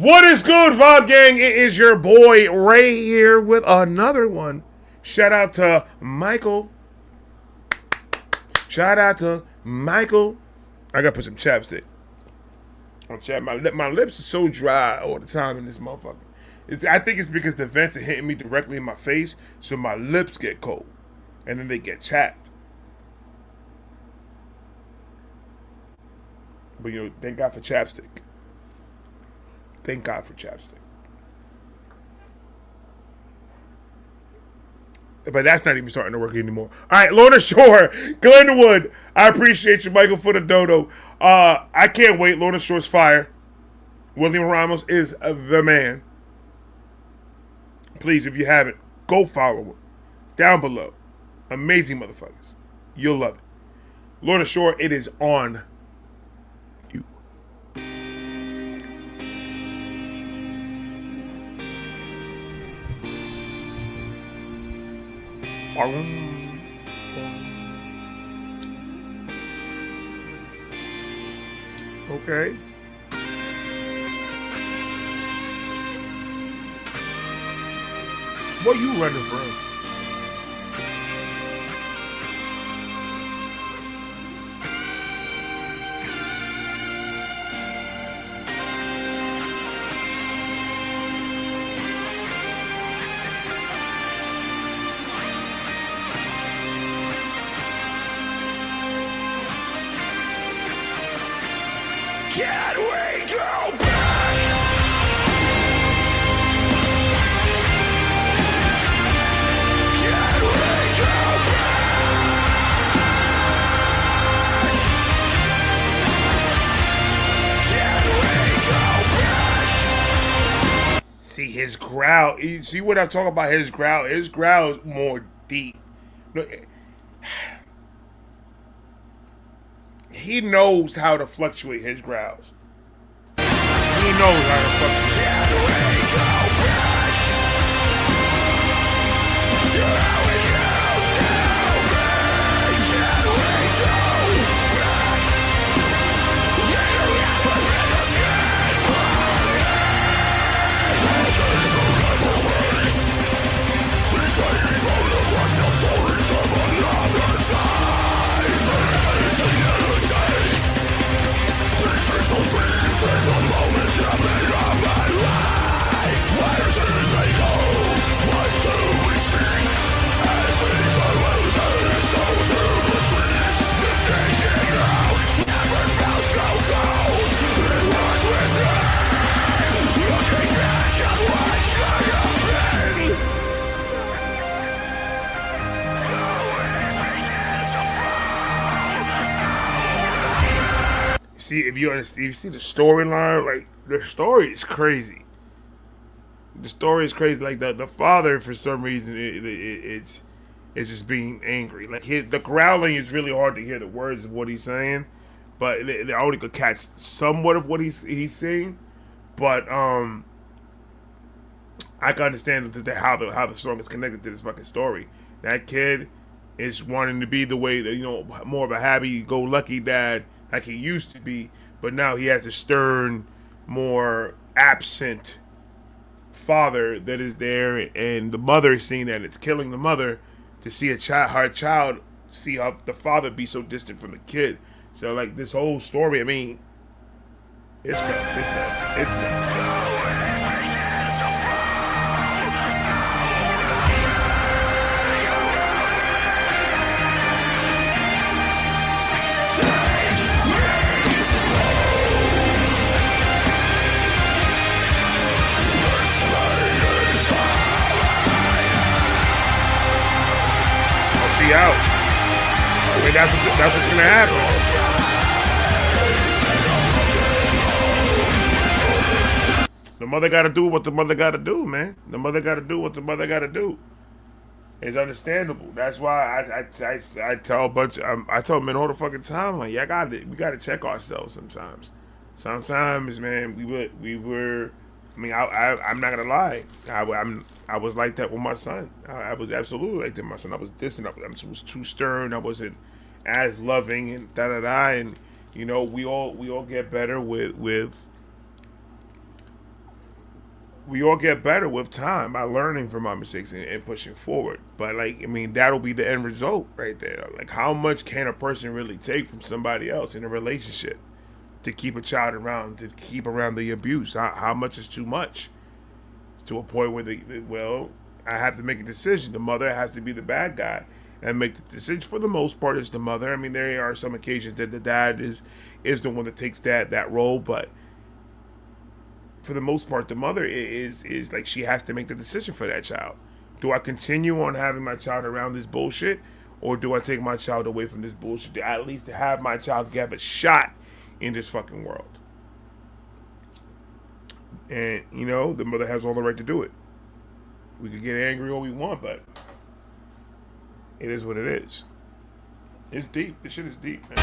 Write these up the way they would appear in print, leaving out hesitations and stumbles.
What is good, Vibe Gang? It is your boy Ray here with another one. Shout out to Michael. Shout out to Michael. I gotta put some chapstick on chat. My lips are so dry all the time in this motherfucker. I think it's because the vents are hitting me directly in my face, so my lips get cold, and then they get chapped. But thank God for chapstick. Thank God for chapstick. But that's not even starting to work anymore. All right, Lorna Shore, Glenwood. I appreciate you, Michael, for the dodo. I can't wait. Lorna Shore's fire. William Ramos is the man. Please, if you haven't, go follow him. Down below. Amazing motherfuckers. You'll love it. Lorna Shore, it is on you. Okay. What are you running from? Can we go back? Can we go back? Can we go back? See his growl. See what I'm talking about? His growl. His growl is more deep. He knows how to fluctuate his growls. He knows how to fluctuate. Can we go back to how it used to be? Can we go back? You have to make a change for me. Please say evil across the stories of another time. These fatal dreams and the moments that made of my life. Where did they go? What do we seek? As these are losers, so do the trees. This station out never felt so cold. It was within. Looking back at what should have been. See, if you see the storyline, like the story is crazy. The story is crazy. Like the father, for some reason, it's just being angry. Like the growling is really hard to hear the words of what he's saying, but they only could catch somewhat of what he's saying. But I can understand how the song is connected to this fucking story. That kid is wanting to be the way that more of a happy-go-lucky dad like he used to be, but now he has a stern, more absent father that is there, and the mother is seeing that it's killing the mother to see her child see how the father be so distant from the kid. So like this whole story, I mean, it's nuts. It's nuts. Out. I mean, that's what's gonna happen. The mother gotta do what the mother gotta do, man. The mother gotta do what the mother gotta do. It's understandable. That's why I tell I tell men all the fucking time, like, yeah, we gotta check ourselves sometimes. Sometimes, man, we were. I mean, I'm not gonna lie. I was like that with my son. I was absolutely like that with my son. I was distant. I was too stern. I wasn't as loving and da da da. And we all get better with we all get better with time by learning from our mistakes and pushing forward. But like, I mean, that'll be the end result right there. Like, how much can a person really take from somebody else in a relationship to keep a child around, to keep around the abuse? How much is too much? To a point where well, I have to make a decision. The mother has to be the bad guy and make the decision. For the most part, it's the mother. I mean, there are some occasions that the dad is the one that takes that role, but for the most part, the mother is like, she has to make the decision for that child. Do I continue on having my child around this bullshit, or do I take my child away from this bullshit to at least to have my child have a shot in this fucking world? And you know, the mother has all the right to do it. We could get angry all we want, but it is what it is. It's deep. This shit is deep, man.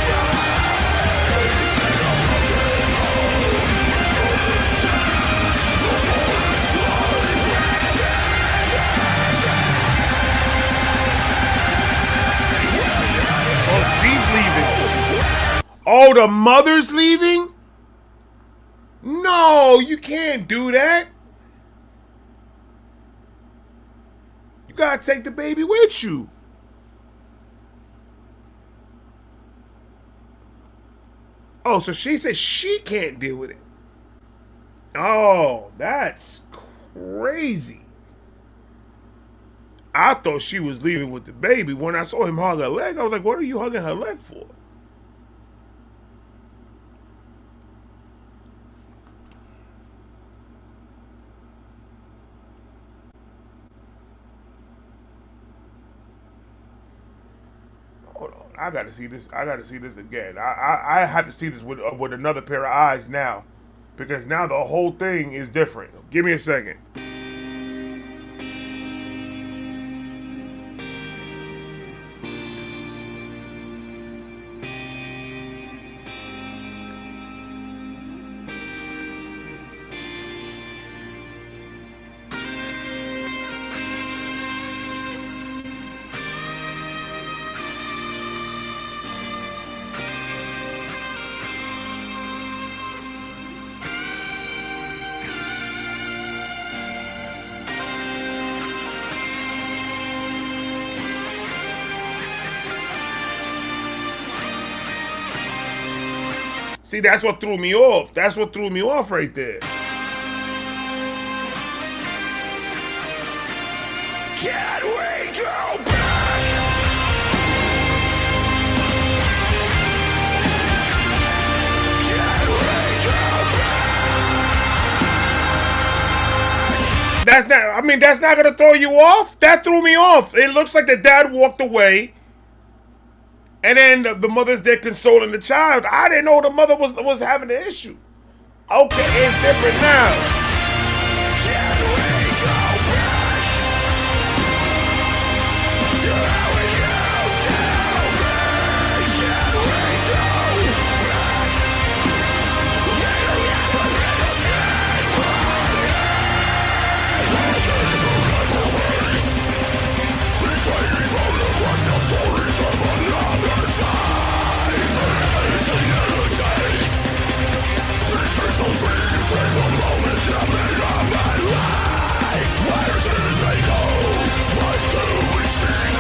Oh, she's leaving. Oh, the mother's leaving? No, you can't do that. You gotta take the baby with you. Oh, so she said she can't deal with it. Oh, that's crazy. I thought she was leaving with the baby. When I saw him hug her leg, I was like, what are you hugging her leg for? Hold on. I gotta see this. I gotta see this again. I have to see this with another pair of eyes now, because now the whole thing is different. Give me a second. See, that's what threw me off. That's what threw me off right there. Can we go back? Can we go back? That's not, I mean, that's not gonna throw you off? That threw me off. It looks like the dad walked away, and then the mother's there consoling the child. I didn't know the mother was having an issue. Okay, it's different now. Can we go back to how it used to be? Can we go back? You never been a sense for me. These fading photographs tell stories of another time. These inanities, these fatal dreams, they the moments that made up my life. Where did they go? What do we seek?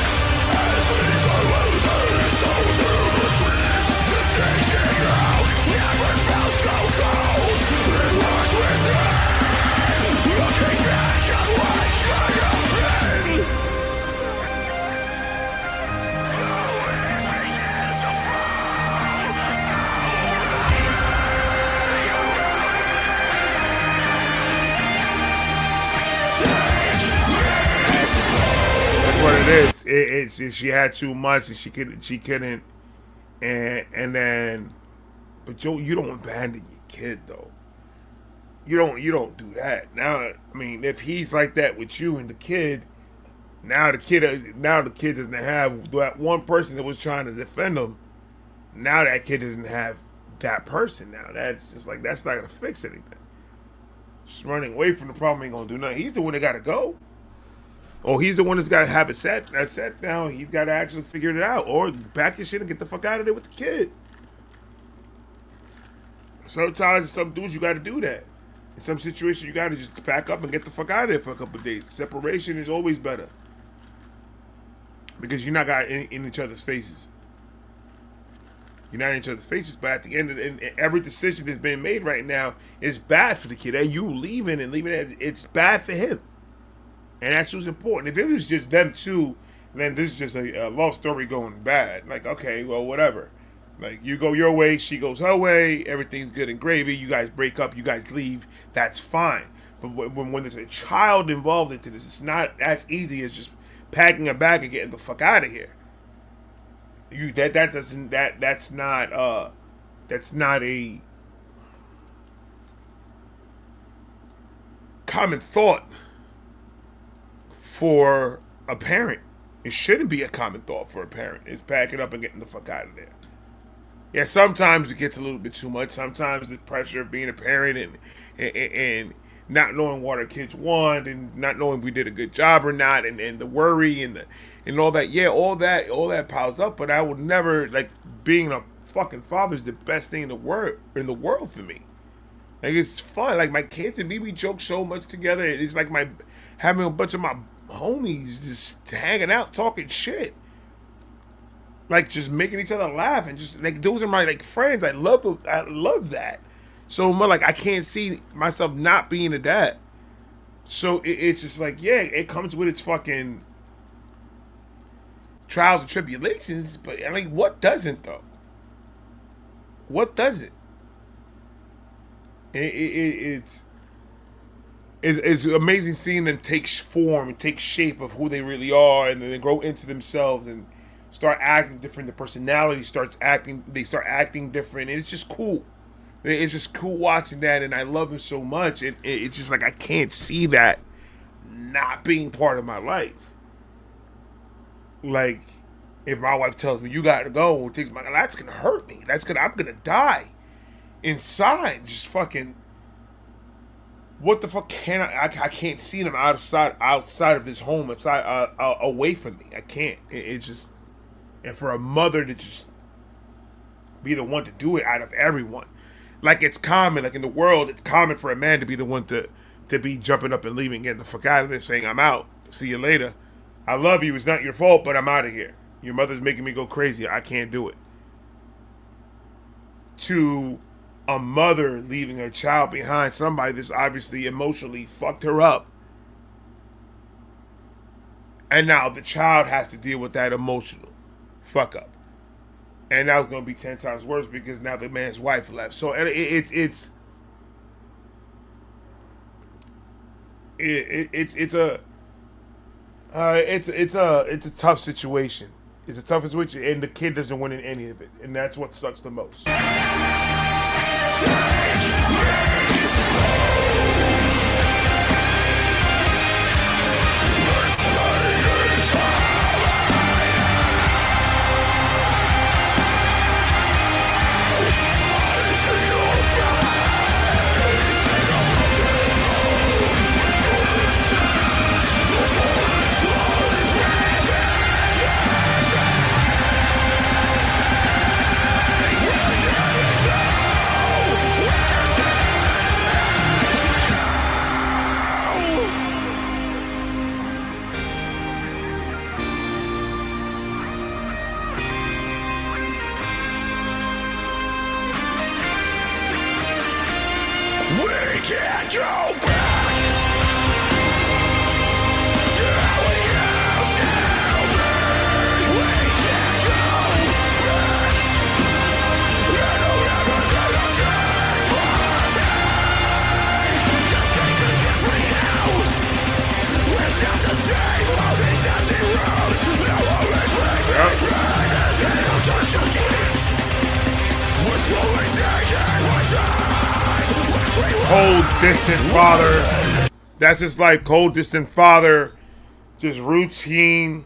As these are losers, so do the trees. The station out never felt so cold. It was within, looking back at what should have been. So it begins to fall. That's what it is. It's she had too much and she couldn't, and then, but Joe, you don't abandon your kid though. You don't do that. Now, I mean, if he's like that with you and the kid, now the kid doesn't have that one person that was trying to defend him. Now that kid doesn't have that person. Now that's just like, that's not gonna fix anything. Just running away from the problem ain't gonna do nothing. He's the one that gotta go. Or he's the one that's gotta have it set. That's set now. He's gotta actually figure it out. Or pack your shit and get the fuck out of there with the kid. Sometimes some dudes you gotta do that. In some situations, you gotta just pack up and get the fuck out of there for a couple of days. Separation is always better because you're not got in each other's faces. You're not in each other's faces, but at the end of every decision that's being made right now is bad for the kid. And you leaving, it's bad for him. And that's what's important. If it was just them two, then this is just a love story going bad. Like, okay, well, whatever. Like, you go your way, she goes her way, everything's good and gravy, you guys break up, you guys leave, that's fine. But when there's a child involved into this, it's not as easy as just packing a bag and getting the fuck out of here. That's not a common thought for a parent. It shouldn't be a common thought for a parent. It's packing up and getting the fuck out of there. Yeah, sometimes it gets a little bit too much. Sometimes the pressure of being a parent and not knowing what our kids want and not knowing we did a good job or not, and the worry and all that. Yeah, all that piles up. But I would never, like, being a fucking father is the best thing in the world for me. Like, it's fun. Like, my kids and me, we joke so much together. It's like having a bunch of my homies just hanging out, talking shit. Like, just making each other laugh and just, like, those are my, like, friends. I love that. So much, like, I can't see myself not being a dad. So it's just like, yeah, it comes with its fucking trials and tribulations, but, like, what doesn't, though? What doesn't? It's amazing seeing them take form and take shape of who they really are, and then they grow into themselves and start acting different. The personality they start acting different, and it's just cool. It's just cool watching that, and I love them so much. And it's just like, I can't see that not being part of my life. Like, if my wife tells me you gotta go, that's gonna hurt me. I'm gonna die inside. Just fucking, what the fuck can I can't see them outside of this home, away from me. I can't. It's just, and for a mother to just be the one to do it out of everyone. Like, it's common, like in the world, it's common for a man to be the one to be jumping up and leaving, getting the fuck out of there, saying, I'm out, see you later. I love you, it's not your fault, but I'm out of here. Your mother's making me go crazy, I can't do it. To a mother leaving her child behind, somebody that's obviously emotionally fucked her up. And now the child has to deal with that emotional fuck up. And now it's going to be 10 times worse because now the man's wife left. So it's a tough situation. It's a tough situation, and the kid doesn't win in any of it, and that's what sucks the most. Can't go back to how we used to be. We can't go back. It'll never be the same for me. 'Cause things are different now. It's not the same. All these empty rooms. Now all we bring is it'll touch the keys. We're slowly taking our time. Cold, distant father. That's just like cold, distant father. Just routine,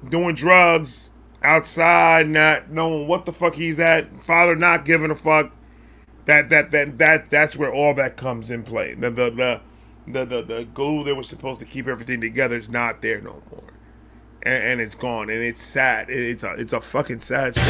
doing drugs outside, not knowing what the fuck he's at. Father not giving a fuck. That's where all that comes in play. The glue that was supposed to keep everything together is not there no more, and it's gone, and it's sad. It's a fucking sad story.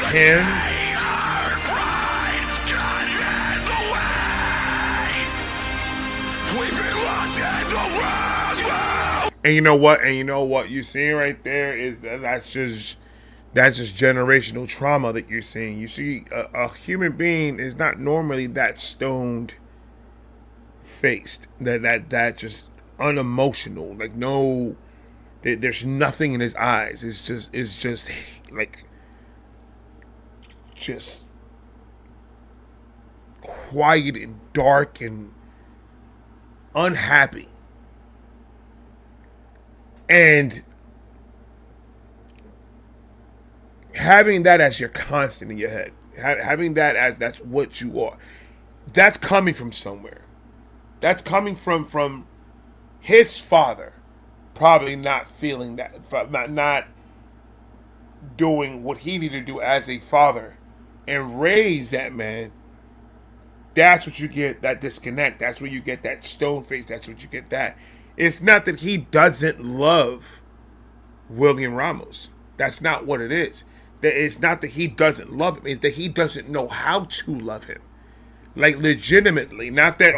that's him. And you know what? You're seeing right there is that's just generational trauma that you're seeing. You see, a human being is not normally that stoned faced, that just unemotional. Like no, there's nothing in his eyes. It's just like just quiet and dark and unhappy. And having that as your constant in your head, having that as that's what you are, that's coming from somewhere. That's coming from his father, probably not feeling that, not doing what he needed to do as a father and raise that man. That's what you get, that disconnect. That's where you get that stone face. That's what you get that. It's not that he doesn't love William Ramos. That's not what it is. It's not that he doesn't love him. It's that he doesn't know how to love him. Like legitimately. Not that,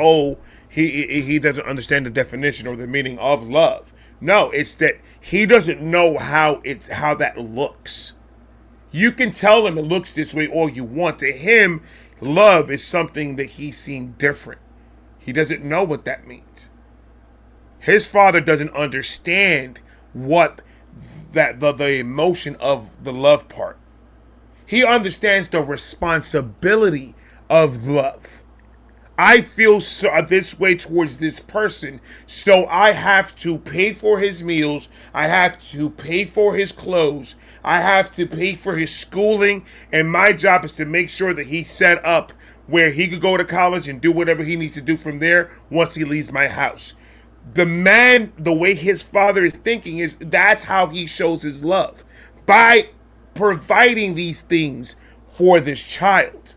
he doesn't understand the definition or the meaning of love. No, it's that he doesn't know how that looks. You can tell him it looks this way all you want. To him, love is something that he's seen different. He doesn't know what that means. His father doesn't understand what the emotion of the love part. He understands the responsibility of love. I feel this way towards this person, so I have to pay for his meals. I have to pay for his clothes. I have to pay for his schooling, and my job is to make sure that he's set up where he could go to college and do whatever he needs to do from there once he leaves my house. The man, the way his father is thinking is that's how he shows his love. By providing these things for this child.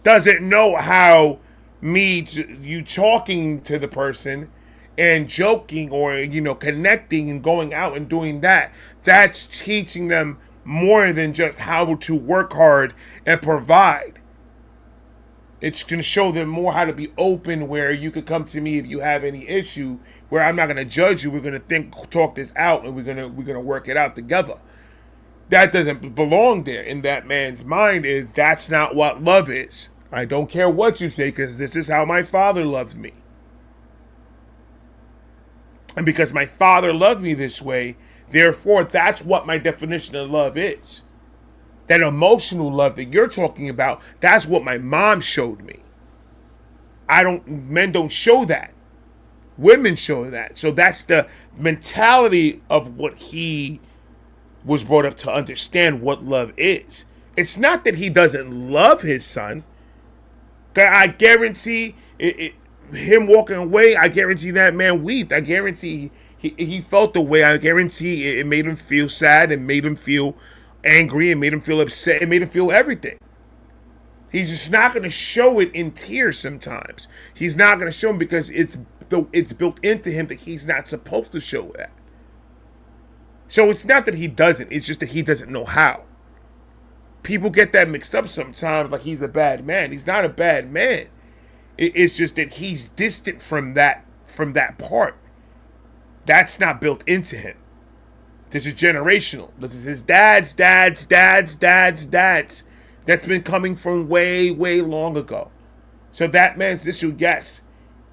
Doesn't know how you talking to the person and joking or, connecting and going out and doing that. That's teaching them more than just how to work hard and provide. It's going to show them more how to be open, where you could come to me if you have any issue, where I'm not going to judge you. We're going to talk this out, and we're going to work it out together. That doesn't belong there in that man's mind. That's not what love is. I don't care what you say, because this is how my father loved me. And because my father loved me this way, therefore that's what my definition of love is. That emotional love that you're talking about, that's what my mom showed me. Men don't show that. Women show that. So that's the mentality of what he was brought up to understand what love is. It's not that he doesn't love his son. I guarantee him walking away, I guarantee that man wept. I guarantee he felt the way. I guarantee it made him feel sad, and made him feel angry, and made him feel upset, and made him feel everything. He's just not going to show it in tears sometimes. He's not going to show him because it's built into him that he's not supposed to show that. So it's not that he doesn't, it's just that he doesn't know how. People get that mixed up sometimes, like he's a bad man. He's not a bad man. It's just that he's distant from that part. That's not built into him. This is generational. This is his dad's. That's been coming from way, way long ago. So that man's issue, yes,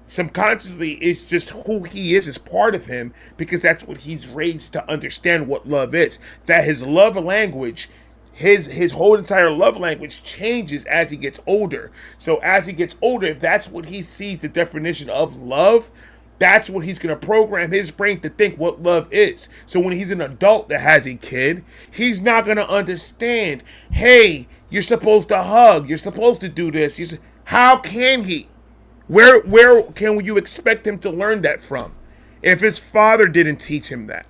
subconsciously, it's just who he is part of him, because that's what he's raised to understand what love is. That his love language, his whole entire love language changes as he gets older. So as he gets older, if that's what he sees the definition of love, that's what he's going to program his brain to think what love is. So when he's an adult that has a kid, he's not going to understand, hey, you're supposed to hug, you're supposed to do this. How can he? Where can you expect him to learn that from if his father didn't teach him that?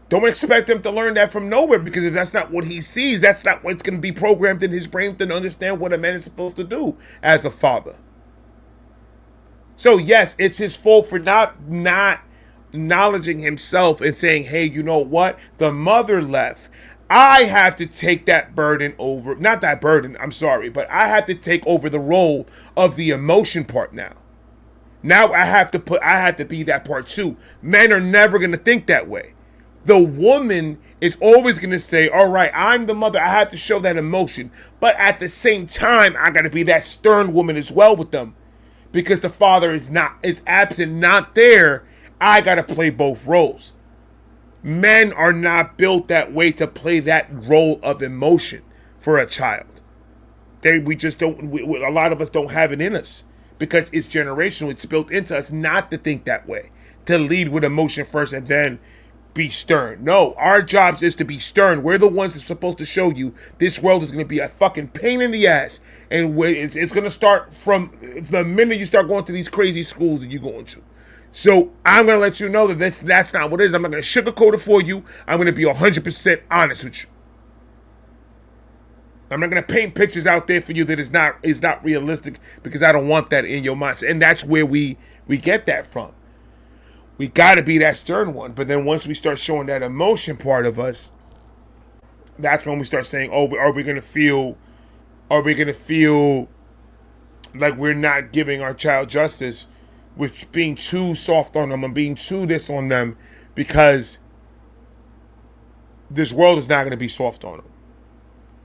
Don't expect him to learn that from nowhere, because if that's not what he sees, that's not what's going to be programmed in his brain to understand what a man is supposed to do as a father. So yes, it's his fault for not acknowledging himself and saying, hey, you know what? The mother left. I have to take that burden over. Not that burden, I'm sorry, but I have to take over the role of the emotion part now. Now I have to be that part too. Men are never going to think that way. The woman is always going to say, all right, I'm the mother. I have to show that emotion. But at the same time, I got to be that stern woman as well with them. Because the father is absent, not there. I got to play both roles. Men are not built that way to play that role of emotion for a child. We just don't, a lot of us don't have it in us. Because it's generational. It's built into us not to think that way. To lead with emotion first and then be stern. No, our jobs is to be stern. We're the ones that's supposed to show you this world is going to be a fucking pain in the ass. And it's going to start from the minute you start going to these crazy schools that you're going to. So I'm going to let you know that that's not what it is. I'm not going to sugarcoat it for you. I'm going to be 100% honest with you. I'm not going to paint pictures out there for you that is not realistic, because I don't want that in your mind. And that's where we get that from. We got to be that stern one. But then once we start showing that emotion part of us, that's when we start saying, oh, are we going to feel like we're not giving our child justice, with being too soft on them and being too this on them, because this world is not going to be soft on them.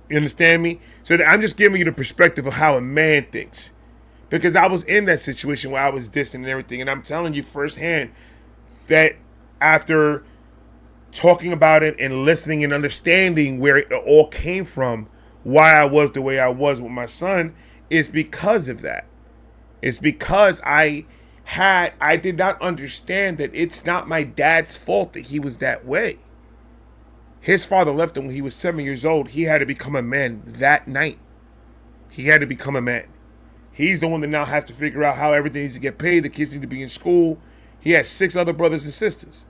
You understand me? So I'm just giving you the perspective of how a man thinks. Because I was in that situation where I was distant and everything. And I'm telling you firsthand that after talking about it and listening and understanding where it all came from, why I was the way I was with my son, is because of that. It's because I did not understand that it's not my dad's fault that he was that way. His father left him when he was 7 years old. He had to become a man that night. He had to become a man. He's the one that now has to figure out how everything needs to get paid. The kids need to be in school. He has 6 other brothers and sisters.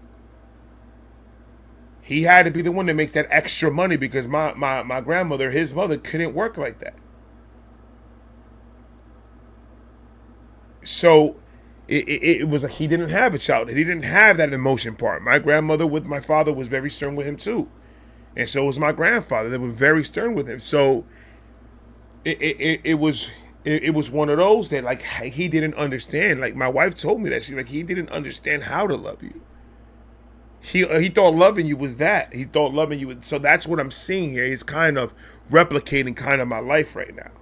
He had to be the one that makes that extra money, because my grandmother, his mother, couldn't work like that. So it was like he didn't have a child. He didn't have that emotion part. My grandmother with my father was very stern with him too. And so was my grandfather. They were very stern with him. So it was one of those that, like, he didn't understand. Like, my wife told me that. He didn't understand how to love you. He thought loving you was that. He thought loving you was, so that's what I'm seeing here. He's kind of replicating kind of my life right now.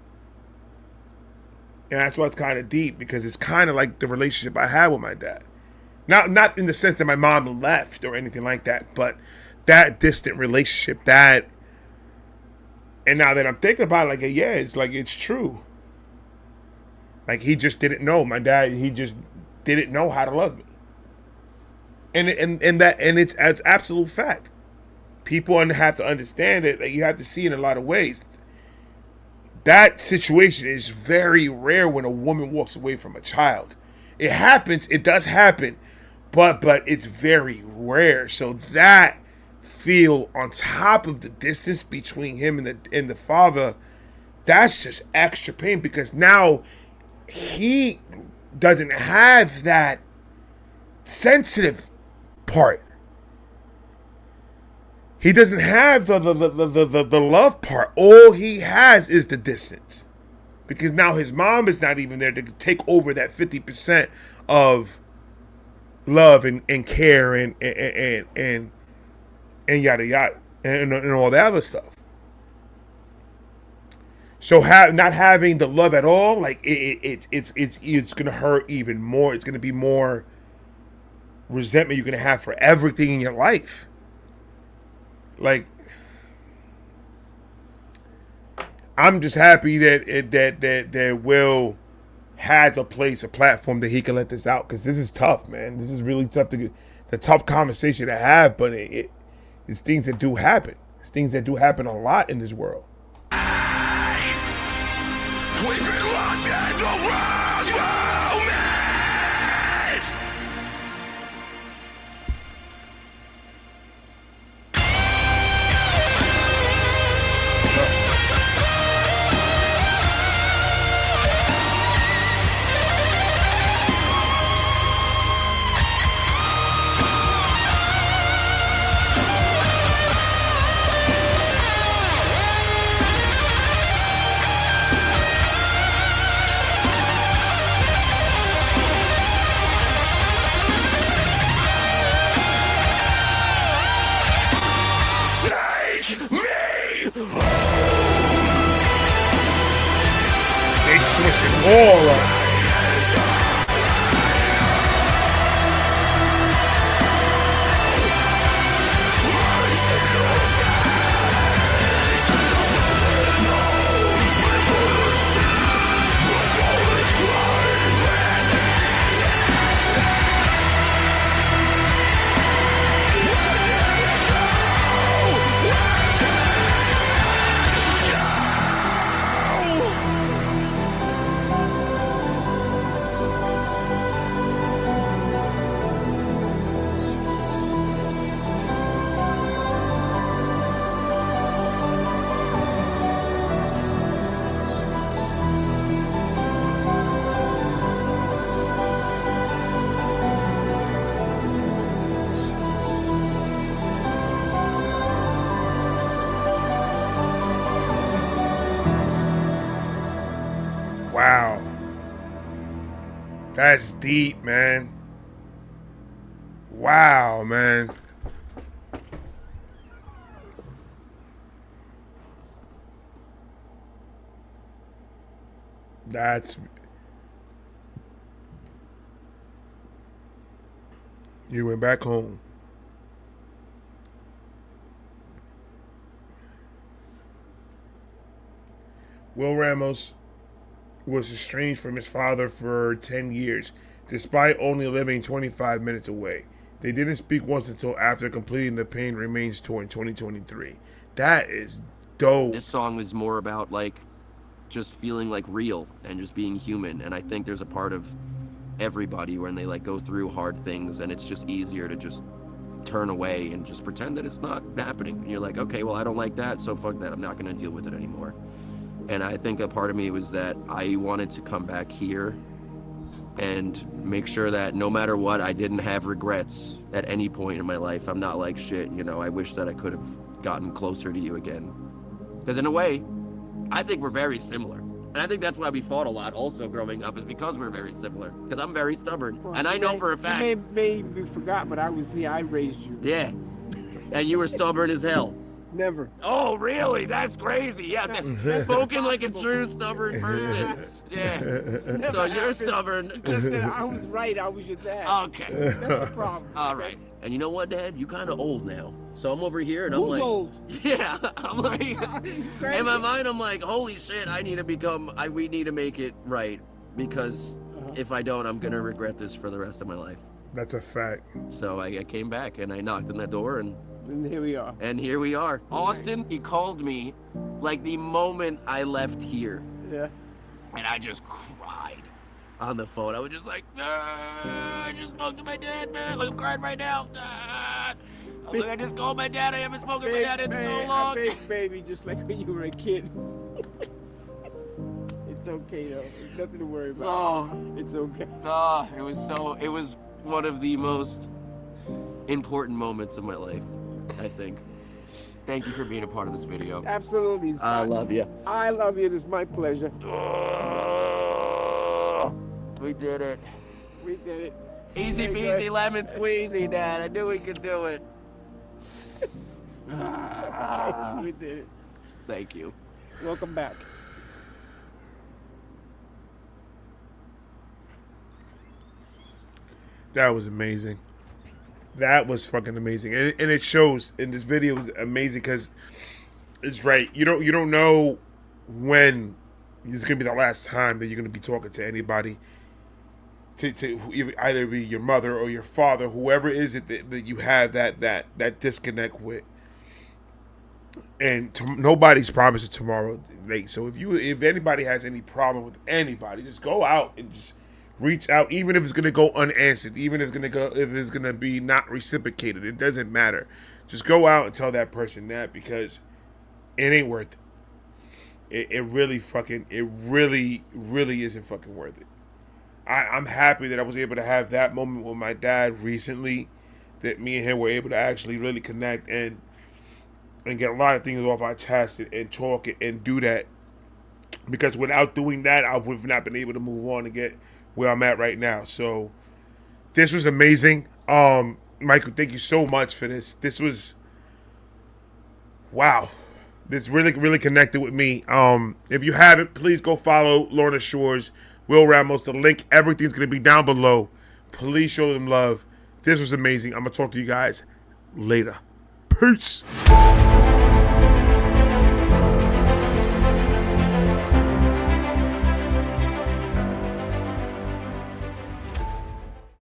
And that's why it's kind of deep, because it's kind of like the relationship I had with my dad. Not in the sense that my mom left or anything like that, but that distant relationship, and now that I'm thinking about it, like, yeah, it's true. Like, he just didn't know. My dad, he just didn't know how to love me. And it's absolute fact. People have to understand it. Like, you have to see it in a lot of ways. That situation is very rare when a woman walks away from a child. It happens. It does happen. But it's very rare. So that feel on top of the distance between him and the father, that's just extra pain, because now he doesn't have that sensitive part. He doesn't have the love part. All he has is the distance, because now his mom is not even there to take over that 50% of love and care and yada yada and all that other stuff. So not having the love at all, like, it's gonna hurt even more. It's gonna be more resentment you're gonna have for everything in your life. Like, I'm just happy that Will has a platform that he can let this out, because this is tough, man. This is really tough it's a tough conversation to have, but it's things that do happen. It's things that do happen a lot in this world. We've been lost in the wrong moment. switch it all up. Wow. That's deep, man. Wow, man. That's... You went back home. Will Ramos was estranged from his father for 10 years, despite only living 25 minutes away. They didn't speak once until after completing the Pain Remains tour in 2023. That is dope. This song is more about, like, just feeling, like, real and just being human. And I think there's a part of everybody when they, like, go through hard things, and it's just easier to just turn away and just pretend that it's not happening. And you're like, okay, well, I don't like that, so fuck that. I'm not going to deal with it anymore. And I think a part of me was that I wanted to come back here and make sure that no matter what, I didn't have regrets at any point in my life. I'm not like, shit, you know, I wish that I could have gotten closer to you again. Because in a way, I think we're very similar. And I think that's why we fought a lot also growing up, is because we're very similar. Because I'm very stubborn. Well, and I know for a fact. You may be forgot, but I was here. I raised you. Yeah. And you were stubborn as hell. Never. Oh, really? That's crazy. Yeah, that's spoken like a true stubborn person. Yeah. So you're stubborn. Just that I was right. I was your dad. Okay. That's the problem. All right. And you know what, Dad? You kind of old now. So I'm over here and I'm Who's like, old? yeah. I'm like, in my mind, I'm like, holy shit! We need to make it right, because if I don't, I'm gonna regret this for the rest of my life. That's a fact. So I came back and I knocked on that door and here we are. And here we are. Austin, he called me like the moment I left here. Yeah. And I just cried on the phone. I was just like, I just spoke to my dad, man. Like, I'm crying right now. I'm like, I just called my dad. I haven't spoken to my dad in so long. Big baby, just like when you were a kid. It's okay, though. There's nothing to worry about. Oh. It's okay. It was one of the most important moments of my life, I think. Thank you for being a part of this video. Absolutely. I love you. I love you. It's my pleasure. We did it. We did it. Easy peasy lemon squeezy, Dad. I knew we could do it. We did it. Thank you. Welcome back. That was amazing. That was fucking amazing, and it shows in this video is amazing because it's right. You don't know when it's gonna be the last time that you're gonna be talking to anybody. To either be your mother or your father, whoever is it that you have that disconnect with. And nobody's promising tomorrow, Nate. So if anybody has any problem with anybody, just go out and just reach out, even if it's gonna go unanswered, even if it's gonna be not reciprocated. It doesn't matter. Just go out and tell that person that, because it ain't worth it. It really isn't fucking worth it. I'm happy that I was able to have that moment with my dad recently, that me and him were able to actually really connect and get a lot of things off our chest and talk and do that. Because without doing that, I would have not been able to move on and get where I'm at right now. So this was amazing. Michael, thank you so much for this. This was, wow. This really connected with me. If you haven't, please go follow Lorna Shores, Will Ramos. The link, everything's gonna be down below. Please show them love. This was amazing. I'm gonna talk to you guys later. Peace.